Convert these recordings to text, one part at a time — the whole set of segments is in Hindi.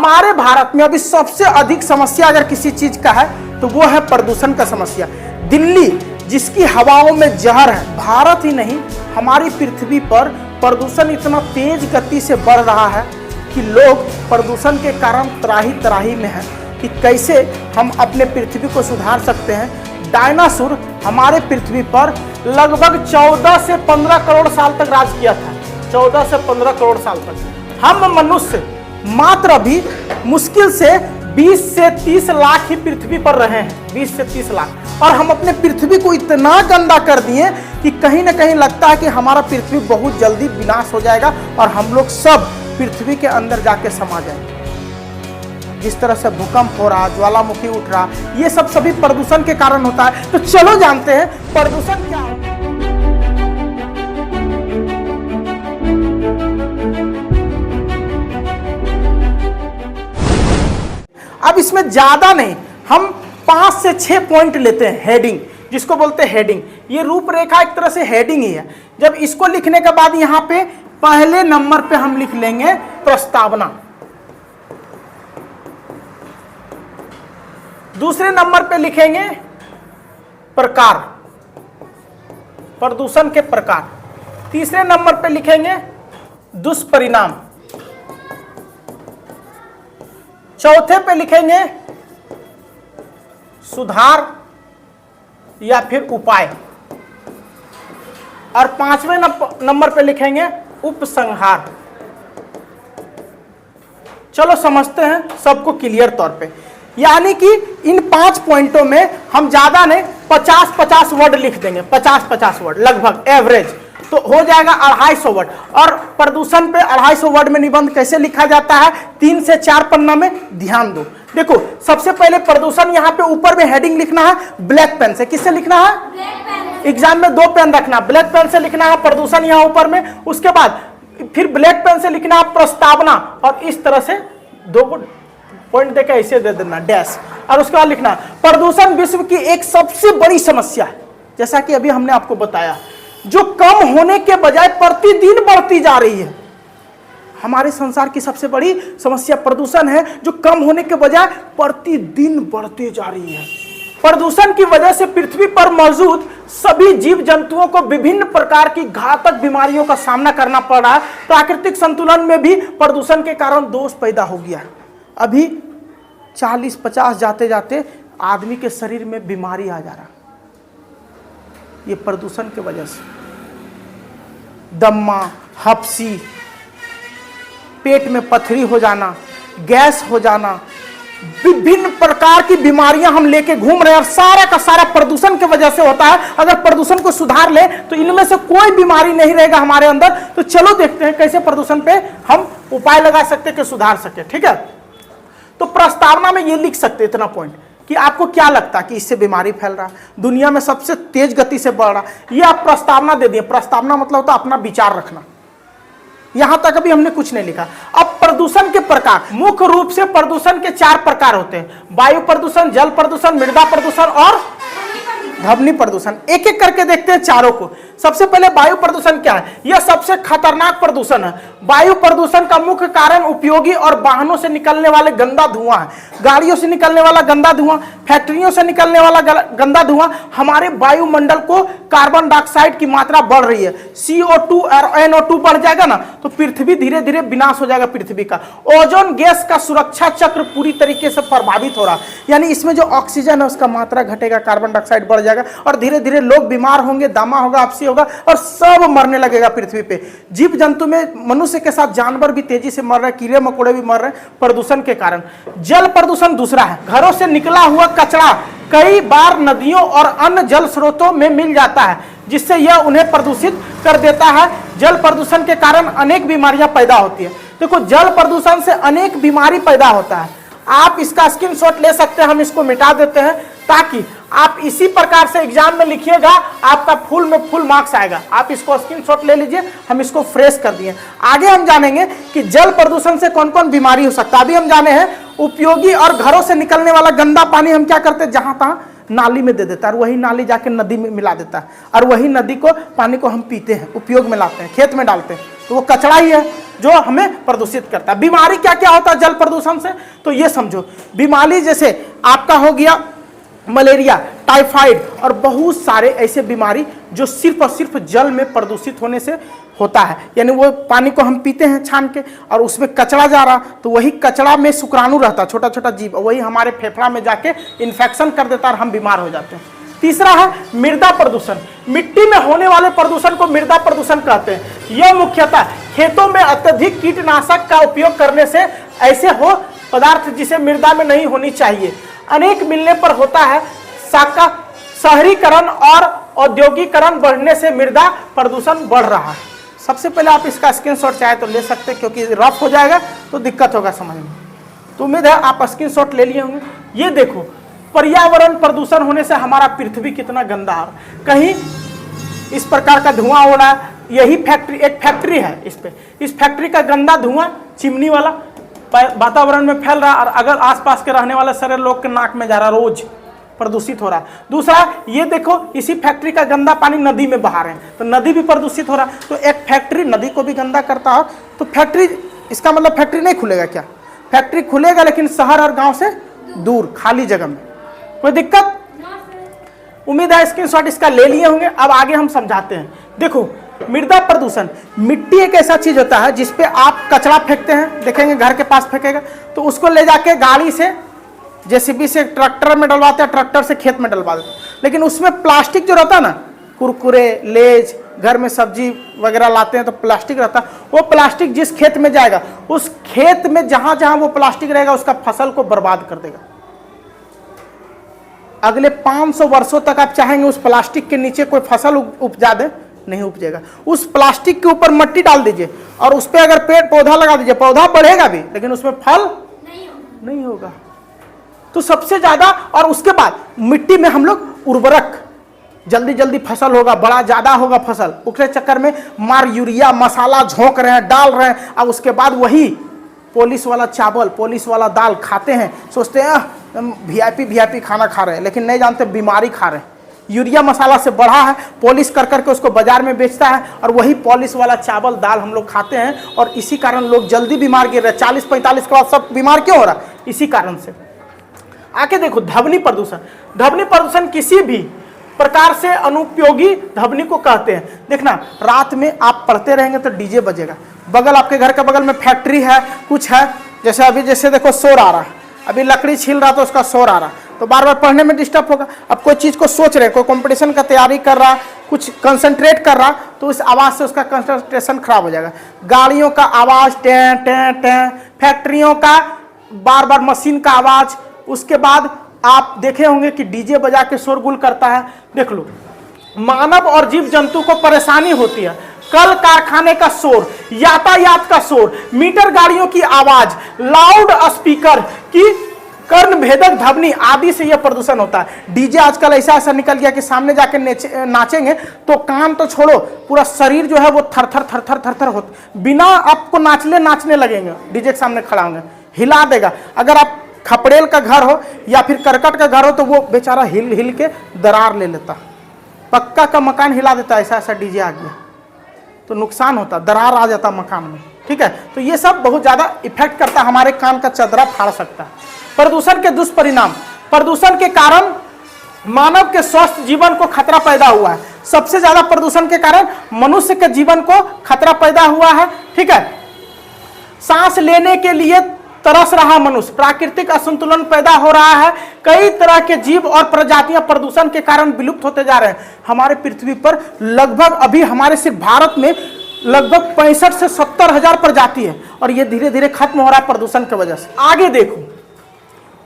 हमारे भारत में अभी सबसे अधिक समस्या अगर किसी चीज का है तो वो है प्रदूषण का समस्या। दिल्ली जिसकी हवाओं में जहर है, भारत ही नहीं हमारी पृथ्वी पर प्रदूषण इतना तेज गति से बढ़ रहा है कि लोग प्रदूषण के कारण त्राही त्राही में हैं कि कैसे हम अपने पृथ्वी को सुधार सकते हैं। डायनासोर हमारे पृथ्वी पर लगभग 14 से 15 करोड़ साल तक राज किया था। 14 से 15 करोड़ साल तक हम मनुष्य मात्र अभी मुश्किल से 20 से 30 लाख ही पृथ्वी पर रहे हैं। 20 से 30 लाख, और हम अपने पृथ्वी को इतना गंदा कर दिए कि कहीं ना कहीं लगता है कि हमारा पृथ्वी बहुत जल्दी विनाश हो जाएगा और हम लोग सब पृथ्वी के अंदर जाके समा जाएंगे। जिस तरह से भूकंप हो रहा, ज्वालामुखी उठ रहा, ये सब सभी प्रदूषण के कारण होता है। तो चलो जानते हैं प्रदूषण क्या होता है। अब इसमें ज्यादा नहीं, हम 5 से 6 पॉइंट लेते हैं। हेडिंग जिसको बोलते हैं हेडिंग, ये रूपरेखा एक तरह से हेडिंग ही है। जब इसको लिखने के बाद यहां पे पहले नंबर पे हम लिख लेंगे प्रस्तावना, दूसरे नंबर पे लिखेंगे प्रकार, प्रदूषण के प्रकार, तीसरे नंबर पे लिखेंगे दुष्परिणाम, चौथे पे लिखेंगे सुधार या फिर उपाय, और 5वें नंबर पे लिखेंगे उपसंहार। चलो समझते हैं सबको क्लियर तौर पे। यानी कि इन 5 पॉइंटों में हम ज्यादा नहीं 50-50 वर्ड लिख देंगे। 50-50 वर्ड लगभग एवरेज तो हो जाएगा 250 वर्ड। और प्रदूषण पे 250 वर्ड में निबंध कैसे लिखा जाता है, 3 से 4 पन्ना में ध्यान दो। देखो सबसे पहले प्रदूषण, यहाँ पे ऊपर में हेडिंग लिखना है ब्लैक पेन से। किससे लिखना है? एग्जाम में 2 पेन रखना, ब्लैक पेन से लिखना है प्रदूषण यहाँ ऊपर में। उसके बाद फिर ब्लैक पेन से लिखना है प्रस्तावना, और इस तरह से 2 पॉइंट देकर ऐसे दे देना डैश, और उसके बाद लिखना प्रदूषण विश्व की एक सबसे बड़ी समस्या है, जैसा कि अभी हमने आपको बताया, जो कम होने के बजाय प्रतिदिन बढ़ती जा रही है। हमारे संसार की सबसे बड़ी समस्या प्रदूषण है, जो कम होने के बजाय प्रतिदिन बढ़ती जा रही है। प्रदूषण की वजह से पृथ्वी पर मौजूद सभी जीव जंतुओं को विभिन्न प्रकार की घातक बीमारियों का सामना करना पड़ रहा है। प्राकृतिक संतुलन में भी प्रदूषण के कारण दोष पैदा हो गया। अभी 40-50 जाते जाते आदमी के शरीर में बीमारी आ जा रहा, ये प्रदूषण की वजह से। दम्मा, हफ्सी, पेट में पथरी हो जाना, गैस हो जाना, विभिन्न प्रकार की बीमारियां हम लेके घूम रहे हैं, और सारा का सारा प्रदूषण की वजह से होता है। अगर प्रदूषण को सुधार ले तो इनमें से कोई बीमारी नहीं रहेगा हमारे अंदर। तो चलो देखते हैं कैसे प्रदूषण पे हम उपाय लगा सकते कि सुधार सके। ठीक है, तो प्रस्तावना में ये लिख सकते इतना पॉइंट कि आपको क्या लगता है कि इससे बीमारी फैल रहा है, दुनिया में सबसे तेज गति से बढ़ रहा, ये आप प्रस्तावना दे दिए। प्रस्तावना मतलब होता है अपना विचार रखना। यहां तक अभी हमने कुछ नहीं लिखा। अब प्रदूषण के प्रकार, मुख्य रूप से प्रदूषण के 4 प्रकार होते हैं: वायु प्रदूषण, जल प्रदूषण, मृदा प्रदूषण और ध्वनि प्रदूषण। एक एक करके देखते हैं चारों को। सबसे पहले वायु प्रदूषण क्या है? यह सबसे खतरनाक प्रदूषण है। वायु प्रदूषण का मुख्य कारण उपयोगी और वाहनों से निकलने वाले गंदा धुआं है। गाड़ियों से निकलने वाला गंदा धुआं, फैक्ट्रियों से निकलने वाला गंदा धुआं हमारे वायुमंडल को कार्बन डाइऑक्साइड की मात्रा बढ़ रही है। CO2 और NO2 बढ़ जाएगा ना तो पृथ्वी धीरे धीरे विनाश हो जाएगा पृथ्वी का। ओजोन गैस का सुरक्षा चक्र पूरी तरीके से प्रभावित हो रहा, यानी इसमें जो ऑक्सीजन है उसका मात्रा घटेगा, कार्बन डाइऑक्साइड बढ़ जाएगा, और धीरे धीरे लोग बीमार होंगे, दमा होगा, आपसी होगा, और सब मरने लगेगा पृथ्वी पे। जीव जंतु में मनुष्य के साथ जानवर भी तेजी से मर रहे हैं, कीड़े मकोड़े भी मर रहे हैं प्रदूषण के कारण। जल प्रदूषण दूसरा है। घरों से निकला हुआ कचरा कई बार नदियों और अन्य जल स्रोतों में मिल जाता है, जिससे यह उन्हें प्रदूषित कर देता है। जल प्रदूषण के कारण अनेक बीमारियां पैदा होती है। देखो जल प्रदूषण से अनेक बीमारी पैदा होता है। आप इसका स्क्रीनशॉट ले सकते हैं, हम इसको मिटा देते हैं ताकि आप इसी प्रकार से एग्जाम में लिखिएगा, आपका फुल में फुल मार्क्स आएगा। आप इसको स्क्रीनशॉट ले लीजिए, हम इसको फ्रेश कर दिए। आगे हम जानेंगे कि जल प्रदूषण से कौन कौन बीमारी हो सकता है। अभी हम जाने हैं उपयोगी और घरों से निकलने वाला गंदा पानी हम क्या करते हैं, जहां तहां नाली में दे देता है, और वही नाली जाके नदी में मिला देता है, और वही नदी को पानी को हम पीते हैं, उपयोग में लाते हैं, खेत में डालते हैं, तो वो कचरा ही है। जो हमें प्रदूषित करता है। बीमारी क्या क्या होता है जल प्रदूषण से, तो ये समझो, बीमारी जैसे आपका हो गया मलेरिया, टाइफाइड और बहुत सारे ऐसे बीमारी जो सिर्फ और सिर्फ जल में प्रदूषित होने से होता है। यानी वो पानी को हम पीते हैं छान के और उसमें कचरा जा रहा, तो वही कचरा में शुक्राणु रहता, छोटा छोटा जीव, वही हमारे फेफड़ा में जाके इन्फेक्शन कर देता और हम बीमार हो जाते हैं। तीसरा है मृदा प्रदूषण। मिट्टी में होने वाले प्रदूषण को मृदा प्रदूषण कहते हैं। यह मुख्यतः खेतों में अत्यधिक कीटनाशक का उपयोग करने से ऐसे हो पदार्थ जिसे मृदा में नहीं होनी चाहिए अनेक मिलने पर होता है। शहरीकरण और औद्योगिकरण बढ़ने से मृदा प्रदूषण बढ़ रहा है। सबसे पहले आप इसका स्क्रीनशॉट चाहे तो ले सकते हैं, क्योंकि रफ हो जाएगा तो दिक्कत होगा समझ में। तो उम्मीद है आप स्क्रीनशॉट ले लिए होंगे। ये देखो, पर्यावरण प्रदूषण होने से हमारा पृथ्वी कितना गंदा है। कहीं इस प्रकार का धुआं हो रहा है, यही फैक्ट्री, एक फैक्ट्री है इस पे, इस फैक्ट्री का गंदा धुआं चिमनी वाला वातावरण में फैल रहा है और अगर आसपास के रहने वाले सारे लोग के नाक में जा रहा, रोज प्रदूषित हो रहा है। दूसरा ये देखो, इसी फैक्ट्री का गंदा पानी नदी में बहा रहे हैं तो नदी भी प्रदूषित हो रहा है। तो एक फैक्ट्री नदी को भी गंदा करता है, तो फैक्ट्री, इसका मतलब फैक्ट्री नहीं खुलेगा क्या? फैक्ट्री खुलेगा लेकिन शहर और गांव से दूर, खाली जगह में। कोई दिक्कत? उम्मीद है स्क्रीनशॉट इसका ले लिए होंगे। अब आगे हम समझाते हैं। देखो, मृदा प्रदूषण, मिट्टी एक ऐसा चीज होता है जिसपे आप कचरा फेंकते हैं, देखेंगे घर के पास फेंकेगा तो उसको ले जाके गाड़ी से, जेसीबी से ट्रैक्टर में डलवाते हैं, ट्रैक्टर से खेत में डलवा देते हैं। लेकिन उसमें प्लास्टिक जो रहता है ना, कुरकुरे, लेज, घर में सब्जी वगैरह लाते हैं तो प्लास्टिक रहता है, वो प्लास्टिक जिस खेत में जाएगा उस खेत में जहां जहां वो प्लास्टिक रहेगा उसका फसल को बर्बाद कर देगा। अगले 500 वर्षों तक आप चाहेंगे उस प्लास्टिक के नीचे कोई फसल उपजा दे, नहीं उपजेगा। उस प्लास्टिक के ऊपर मिट्टी डाल दीजिए और उस पर अगर पेड़ पौधा लगा दीजिए, पौधा बढ़ेगा भी लेकिन उसमें फल नहीं होगा। तो सबसे ज्यादा, और उसके बाद मिट्टी में हम लोग उर्वरक, जल्दी जल्दी फसल होगा, बड़ा ज्यादा होगा फसल, उसके चक्कर में मार यूरिया मसाला झोंक रहे हैं, डाल रहे हैं। अब उसके बाद वही पॉलिश वाला चावल, पॉलिश वाला दाल खाते हैं, सोचते हैं वीआईपी खाना खा रहे हैं, लेकिन नहीं जानते बीमारी खा रहे हैं। यूरिया मसाला से बढ़ा है, पॉलिश कर करके उसको बाजार में बेचता है और वही पॉलिश वाला चावल दाल हम लोग खाते हैं और इसी कारण लोग जल्दी बीमार गिर रहे हैं। 40-45 के बाद सब बीमार क्यों हो रहा है? इसी कारण से। आके देखो, ध्वनि प्रदूषण। ध्वनि प्रदूषण किसी भी प्रकार से अनुपयोगी ध्वनि को कहते हैं। देखना, रात में आप पढ़ते रहेंगे तो डीजे बजेगा, बगल आपके घर के बगल में फैक्ट्री है, कुछ है, जैसे अभी जैसे देखो शोर आ रहा है, अभी लकड़ी छील रहा तो उसका शोर आ रहा, तो बार बार पढ़ने में डिस्टर्ब होगा। अब कोई चीज को सोच रहे, कोई कंपटीशन का तैयारी कर रहा, कुछ कंसंट्रेट कर रहा, तो उस आवाज से उसका कंसंट्रेशन खराब हो जाएगा। गाड़ियों का आवाज, टें टें टें, फैक्ट्रियों का बार बार मशीन का आवाज, उसके बाद आप देखे होंगे कि डीजे बजा के शोरगुल करता है। देख लो, मानव और जीव जंतु को परेशानी होती है। कल कारखाने का शोर, यातायात का शोर, मीटर गाड़ियों की आवाज, लाउड स्पीकर की कर्ण भेदक ध्वनि आदि से यह प्रदूषण होता है। डीजे आजकल ऐसा ऐसा निकल गया कि सामने जाके नाचेंगे तो कान तो छोड़ो, पूरा शरीर जो है वो थर थर थर थर थर थर होता, बिना आपको नाचने लगेंगे, डीजे के सामने खड़ा होंगे, हिला देगा। अगर आप खपड़ेल का घर हो या फिर करकट का घर हो तो वो बेचारा हिल हिल के दरार ले लेता, पक्का का मकान हिला देता। ऐसा ऐसा डीजे आ गया तो नुकसान होता, दरार आ जाता मकान में। ठीक है, तो ये सब बहुत ज्यादा इफेक्ट करता, हमारे कान का चदरा फाड़ सकता है। प्रदूषण के दुष्परिणाम। प्रदूषण के कारण मानव के स्वस्थ जीवन को खतरा पैदा हुआ है। सबसे ज्यादा प्रदूषण के कारण मनुष्य के जीवन को खतरा पैदा हुआ है। ठीक है, सांस लेने के लिए तरस रहा मनुष्य, प्राकृतिक असंतुलन पैदा हो रहा है। कई तरह के जीव और प्रजातियां प्रदूषण के कारण विलुप्त होते जा रहे हैं। हमारे पृथ्वी पर लगभग, अभी हमारे सिर्फ भारत में लगभग 65 से 70 हजार प्रजाति है और ये धीरे धीरे खत्म हो रहा है प्रदूषण की वजह से। आगे देखो,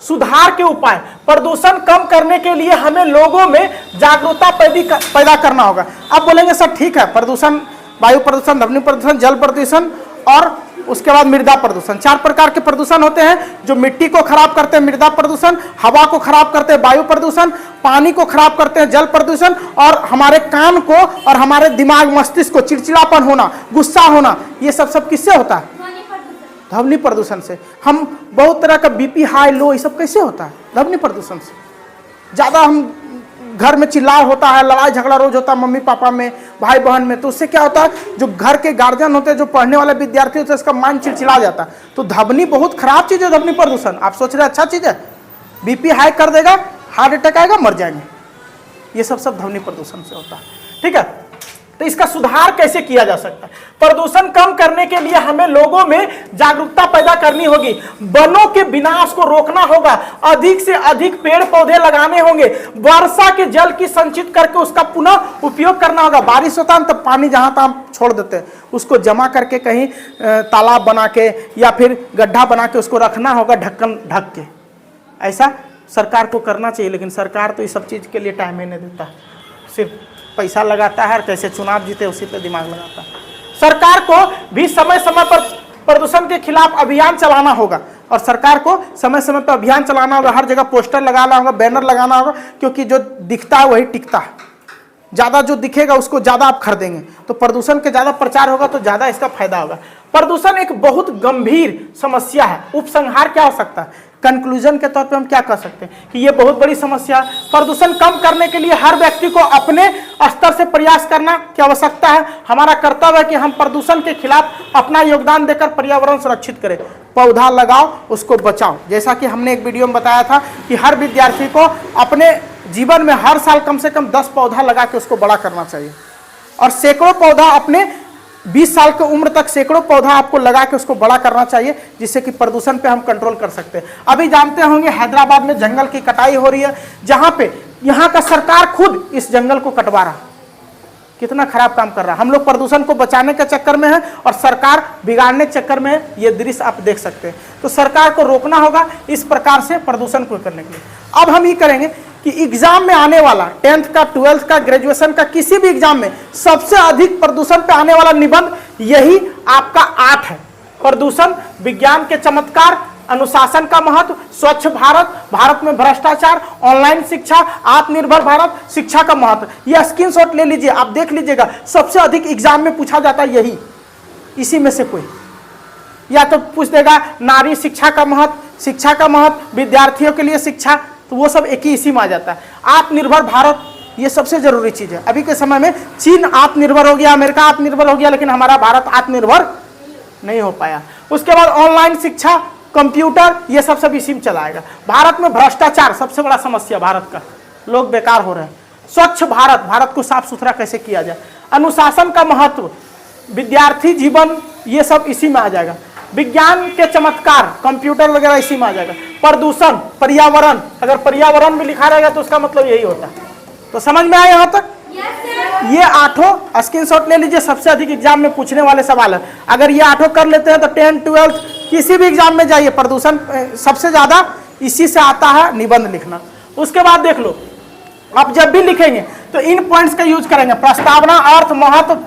सुधार के उपाय। प्रदूषण कम करने के लिए हमें लोगों में जागरूकता पैदा करना होगा। अब बोलेंगे सर ठीक है, प्रदूषण, वायु प्रदूषण, ध्वनि प्रदूषण, जल प्रदूषण और उसके बाद मृदा प्रदूषण, 4 प्रकार के प्रदूषण होते हैं जो मिट्टी को खराब करते हैं मृदा प्रदूषण, हवा को खराब करते हैं वायु प्रदूषण, पानी को खराब करते हैं जल प्रदूषण, और हमारे कान को और हमारे दिमाग मस्तिष्क को चिड़चिड़ापन होना, गुस्सा होना, ये सब किससे होता है? ध्वनि प्रदूषण से। हम बहुत तरह का बीपी हाई लो, ये सब कैसे होता है? ध्वनि प्रदूषण से। ज्यादा हम घर में चिल्लाव होता है, लड़ाई झगड़ा रोज होता है मम्मी पापा में, भाई बहन में, तो उससे क्या होता है, जो घर के गार्जियन होते हैं, जो पढ़ने वाले विद्यार्थी होते हैं, इसका माइंड चिड़चिड़ा जाता है। तो ध्वनि बहुत खराब चीज़ है, ध्वनि प्रदूषण। आप सोच रहे हैं अच्छा चीज़ है, बीपी हाई कर देगा, हार्ट अटैक आएगा, मर जाएंगे। ये सब ध्वनि प्रदूषण से होता है। ठीक है, तो इसका सुधार कैसे किया जा सकता है? प्रदूषण कम करने के लिए हमें लोगों में जागरूकता पैदा करनी होगी, वनों के विनाश को रोकना होगा, अधिक से अधिक पेड़ पौधे लगाने होंगे, वर्षा के जल की संचित करके उसका पुनः उपयोग करना होगा। बारिश होता है तब पानी जहां तहां छोड़ देते हैं, उसको जमा करके कहीं तालाब बना के या फिर गड्ढा बना के उसको रखना होगा, ढक्कन ढक के। ऐसा सरकार को करना चाहिए, लेकिन सरकार तो इस सब चीज़ के लिए टाइम ही नहीं देता, सिर्फ पैसा लगाता है और कैसे चुनाव जीते उसी पे दिमाग लगाता है। सरकार को भी समय समय पर प्रदूषण के खिलाफ अभियान चलाना होगा, और सरकार को समय समय पर अभियान चलाना होगा, हर जगह पोस्टर लगाना होगा, बैनर लगाना होगा, क्योंकि जो दिखता है वही टिकता है। ज़्यादा जो दिखेगा उसको ज़्यादा आप खरीदेंगे, तो प्रदूषण के ज़्यादा प्रचार होगा तो ज़्यादा इसका फायदा होगा। प्रदूषण एक बहुत गंभीर समस्या है। उपसंहार क्या हो सकता है? कंक्लूजन के तौर पे हम क्या कह सकते हैं कि ये बहुत बड़ी समस्या है। प्रदूषण कम करने के लिए हर व्यक्ति को अपने स्तर से प्रयास करना की आवश्यकता है। हमारा कर्तव्य है कि हम प्रदूषण के खिलाफ अपना योगदान देकर पर्यावरण सुरक्षित करें। पौधा लगाओ, उसको बचाओ। जैसा कि हमने एक वीडियो में बताया था कि हर विद्यार्थी को अपने जीवन में हर साल कम से कम 10 पौधा लगा के उसको बड़ा करना चाहिए, और सैकड़ों पौधा अपने 20 साल की उम्र तक सैकड़ों पौधा आपको लगा के उसको बड़ा करना चाहिए, जिससे कि प्रदूषण पे हम कंट्रोल कर सकते हैं। अभी जानते होंगे हैदराबाद में जंगल की कटाई हो रही है, जहां पे यहाँ का सरकार खुद इस जंगल को कटवा रहा है। कितना खराब काम कर रहा है। हम लोग प्रदूषण को बचाने के चक्कर में है और सरकार बिगाड़ने के चक्कर में है। ये दृश्य आप देख सकते हैं। तो सरकार को रोकना होगा इस प्रकार से प्रदूषण को करने के लिए। अब हम ये करेंगे कि एग्जाम में आने वाला 10th का, 12th का, ग्रेजुएशन का, किसी भी एग्जाम में सबसे अधिक प्रदूषण पे आने वाला निबंध यही आपका 8 है। प्रदूषण, विज्ञान के चमत्कार, अनुशासन का महत्व, स्वच्छ भारत, भारत में भ्रष्टाचार, ऑनलाइन शिक्षा, आत्मनिर्भर भारत, शिक्षा का महत्व। यह स्क्रीनशॉट ले लीजिए, आप देख लीजिएगा। सबसे अधिक एग्जाम में पूछा जाता है यही, इसी में से कोई। या तो पूछ देगा नारी शिक्षा का महत्व, विद्यार्थियों के लिए शिक्षा, तो वो सब एक ही इसी में आ जाता है। आत्मनिर्भर भारत, ये सबसे जरूरी चीज है। अभी के समय में चीन आत्मनिर्भर हो गया, अमेरिका आत्मनिर्भर हो गया, लेकिन हमारा भारत आत्मनिर्भर नहीं हो पाया। उसके बाद ऑनलाइन शिक्षा, कंप्यूटर, ये सब इसी में चलाएगा। भारत में भ्रष्टाचार सबसे बड़ा समस्या भारत का, लोग बेकार हो रहे हैं। स्वच्छ भारत, भारत को साफ सुथरा कैसे किया जाए। अनुशासन का महत्व, विद्यार्थी जीवन, ये सब इसी में आ जाएगा। विज्ञान के चमत्कार, कंप्यूटर वगैरह इसी में आ जाएगा। प्रदूषण, पर्यावरण, अगर पर्यावरण में लिखा रहेगा तो उसका मतलब यही होता है। तो समझ में आया यहाँ तक? ये 8 स्क्रीनशॉट ले लीजिए, सबसे अधिक एग्जाम में पूछने वाले सवाल है। अगर ये 8 कर लेते हैं तो 10th, 12th किसी भी एग्जाम में जाइए, प्रदूषण सबसे ज्यादा इसी से आता है निबंध लिखना। उसके बाद देख लो, आप जब भी लिखेंगे तो इन पॉइंट्स का यूज करेंगे। प्रस्तावना, अर्थ, महत्व,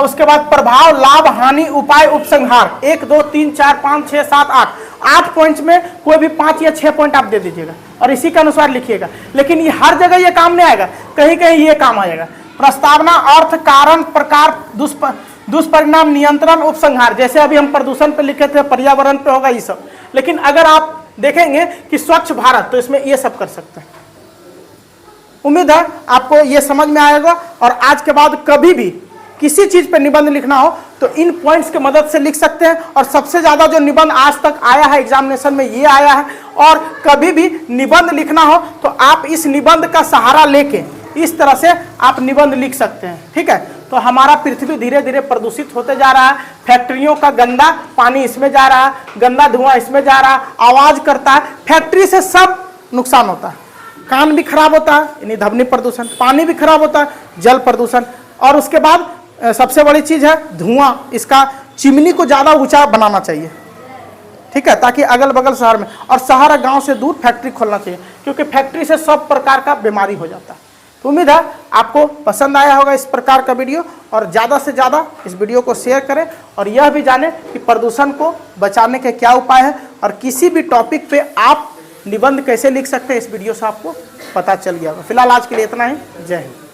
उसके बाद प्रभाव, लाभ, हानि, उपाय, उपसंहार। 1, 2, 3, 4, 5, 6, 7, 8 पॉइंट्स में कोई भी 5 या 6 पॉइंट आप दे दीजिएगा और इसी के अनुसार लिखिएगा। लेकिन ये हर जगह ये काम नहीं आएगा, कहीं कहीं ये काम आएगा। प्रस्तावना, अर्थ, कारण, प्रकार, दुष्परिणाम, नियंत्रण, उपसंहार। जैसे अभी हम प्रदूषण पे लिखे थे, पर्यावरण पे होगा ये सब। लेकिन अगर आप देखेंगे कि स्वच्छ भारत, तो इसमें ये सब कर सकते हैं। उम्मीद है आपको ये समझ में आएगा। और आज के बाद कभी भी किसी चीज पे निबंध लिखना हो तो इन पॉइंट्स की मदद से लिख सकते हैं। और सबसे ज्यादा जो निबंध आज तक आया है एग्जामिनेशन में ये आया है। और कभी भी निबंध लिखना हो तो आप इस निबंध का सहारा लेके इस तरह से आप निबंध लिख सकते हैं। ठीक है, तो हमारा पृथ्वी धीरे धीरे प्रदूषित होते जा रहा है। फैक्ट्रियों का गंदा पानी इसमें जा रहा है, गंदा धुआं इसमें जा रहा है, आवाज करता है। फैक्ट्री से सब नुकसान होता है, कान भी खराब होता है यानी ध्वनि प्रदूषण, पानी भी खराब होता है, जल प्रदूषण। और उसके बाद सबसे बड़ी चीज है धुआं। इसका चिमनी को ज्यादा ऊंचा बनाना चाहिए, ठीक है, ताकि अगल बगल शहर में और शहर गांव से दूर फैक्ट्री खोलना चाहिए, क्योंकि फैक्ट्री से सब प्रकार का बीमारी हो जाता है। तो उम्मीद है आपको पसंद आया होगा इस प्रकार का वीडियो, और ज़्यादा से ज़्यादा इस वीडियो को शेयर करें और यह भी जानें कि प्रदूषण को बचाने के क्या उपाय है और किसी भी टॉपिक पे आप निबंध कैसे लिख सकते हैं। इस वीडियो से आपको पता चल गया होगा। फिलहाल आज के लिए इतना ही। जय हिंद।